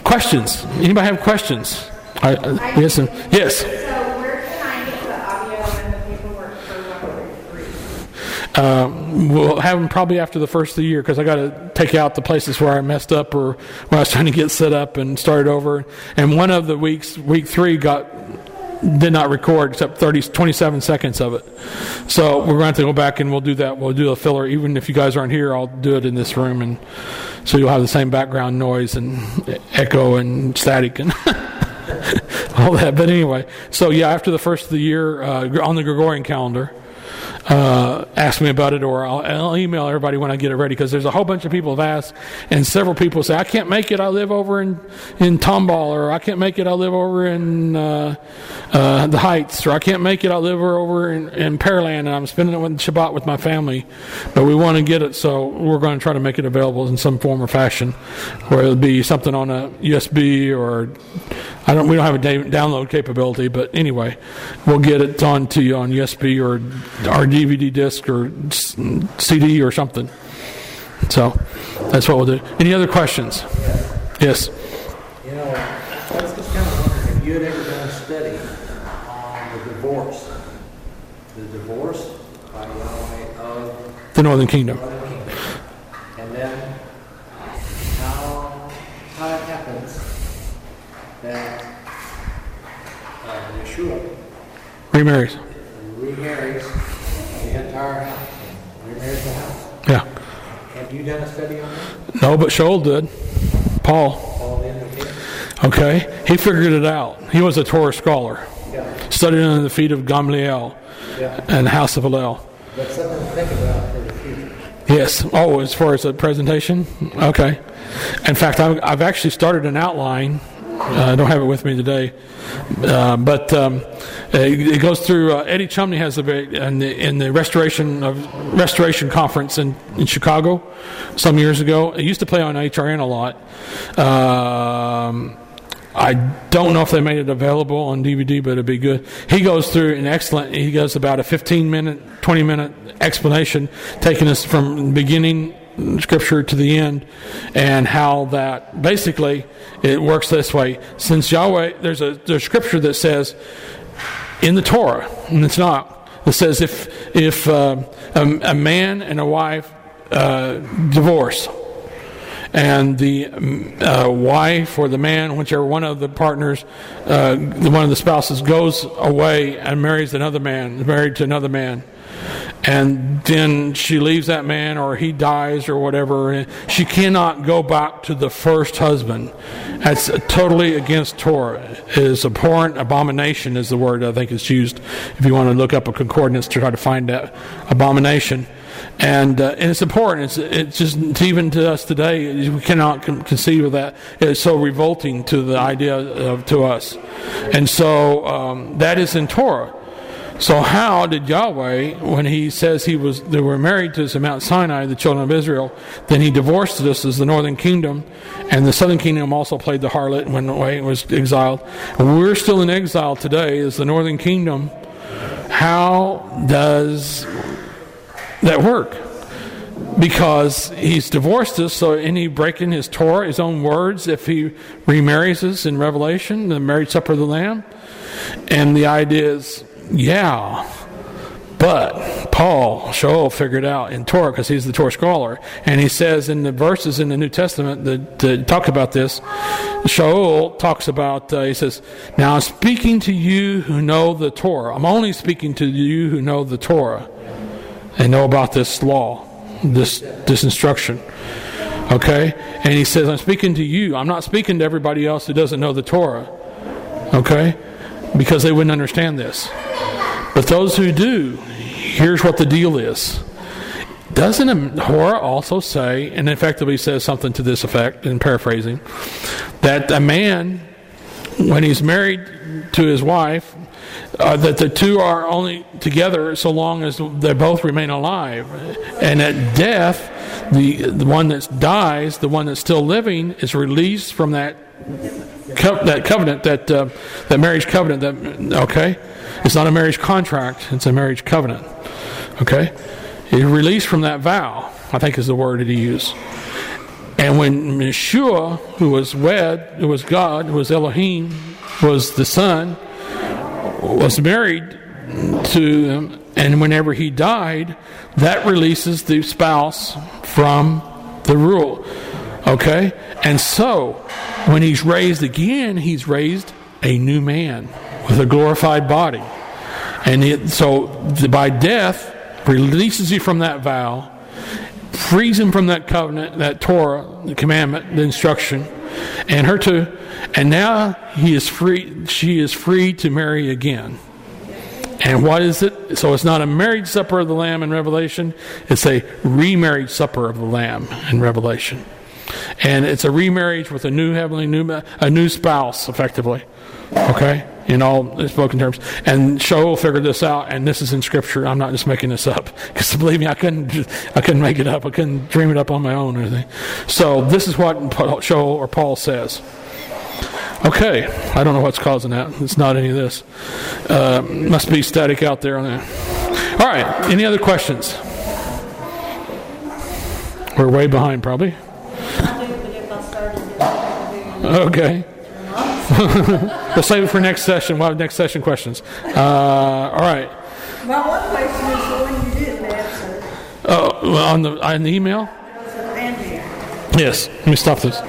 questions? Anybody have questions? Yes. Yes. So where can I get the audio and the paperwork for 1 through 3? We'll have them probably after the first of the year, because I got to take out the places where I messed up or when I was trying to get set up and started over. And one of the weeks, week 3, did not record except 27 seconds of it. So we're going to have to go back and we'll do that. We'll do a filler. Even if you guys aren't here, I'll do it in this room, and so you'll have the same background noise and echo and static and all that. But anyway, so yeah, after the first of the year on the Gregorian calendar, ask me about it, or I'll email everybody when I get it ready, because there's a whole bunch of people have asked, and several people say, I can't make it, I live over in Tomball, or I can't make it, I live over in the Heights, or I can't make it, I live over in Pearland, and I'm spending it with Shabbat with my family, but we want to get it, so we're going to try to make it available in some form or fashion, where it'll be something on a USB, or we don't have a download capability, but anyway, we'll get it on to you on USB or DVD disc or CD or something. So that's what we'll do. Any other questions? Yes. You know, I was just kind of wondering if you had ever done a study on the divorce. The divorce by Yahweh of the Northern Kingdom. And then how it happens that Yeshua remarries the entire house, remarries the house. Yeah. Have you done a study on that? No, but Shaul did. Paul did. Okay. He figured it out. He was a Torah scholar. Yeah. Studied under the feet of Gamliel and the house of Hillel. But something to think about for the future. Yes. Oh, as far as a presentation? Okay. In fact, I've actually started an outline. I don't have it with me today, but it goes through. Eddie Chumney has in the Restoration Conference in Chicago some years ago. It used to play on HRN a lot. I don't know if they made it available on DVD, but it'd be good. He goes through he goes about a 15-minute, 20-minute explanation, taking us from the beginning Scripture to the end, and how that basically it works this way. Since Yahweh, there's a Scripture that says in the Torah, and it's not. It says if a man and a wife divorce, and the wife or the man, whichever one of the partners, one of the spouses goes away and marries another man, married to another man, and then she leaves that man, or he dies or whatever, she cannot go back to the first husband. That's totally against Torah. It is abhorrent. Abomination is the word I think is used if you want to look up a concordance to try to find that abomination. And it's important. It's just even to us today, we cannot conceive of that. It's so revolting to the idea to us. And so that is in Torah. So how did Yahweh, when he says they were married to us at Mount Sinai, the children of Israel, then he divorced us as the northern kingdom, and the southern kingdom also played the harlot when it was exiled. And we're still in exile today as the northern kingdom. How does that work? Because he's divorced us, so any breaking his Torah, his own words, if he remarries us in Revelation, the marriage supper of the Lamb. And the idea is, yeah, but Shaul figured out in Torah, because he's the Torah scholar, and he says in the verses in the New Testament that talk about this, Shaul talks about, he says, now I'm speaking to you who know the Torah. I'm only speaking to you who know the Torah and know about this law, this instruction. Okay? And he says, I'm speaking to you. I'm not speaking to everybody else who doesn't know the Torah. Okay? Because they wouldn't understand this. But those who do, here's what the deal is. Doesn't Torah also say, and effectively says something to this effect, in paraphrasing, that a man, when he's married to his wife, that the two are only together so long as they both remain alive. And at death, the one that dies, the one that's still living, is released from that covenant, that marriage covenant. Okay, it's not a marriage contract; it's a marriage covenant. Okay, he's released from that vow, I think is the word that he used. And when Yeshua, who was God, who was Elohim, was the Son, was married to him, and whenever he died, that releases the spouse from the rule. Okay? And so, when he's raised again, he's raised a new man with a glorified body. And so, by death, releases you from that vow, frees him from that covenant, that Torah, the commandment, the instruction, and her too. And now he is free. She is free to marry again. And what is it? So it's not a marriage supper of the Lamb in Revelation. It's a remarriage supper of the Lamb in Revelation. And it's a remarriage with a new heavenly, a new spouse, effectively. Okay? In all spoken terms. And Shaul figured this out, and this is in Scripture. I'm not just making this up. Because believe me, I couldn't make it up. I couldn't dream it up on my own or anything. So this is what Shaul or Paul says. Okay, I don't know what's causing that. It's not any of this. Must be static out there on that. All right, any other questions? We're way behind, probably. Okay. We'll save it for next session. We'll have next session questions. All right. My one question is the one you didn't answer. On the email? Andrea. Yes. Let me stop this.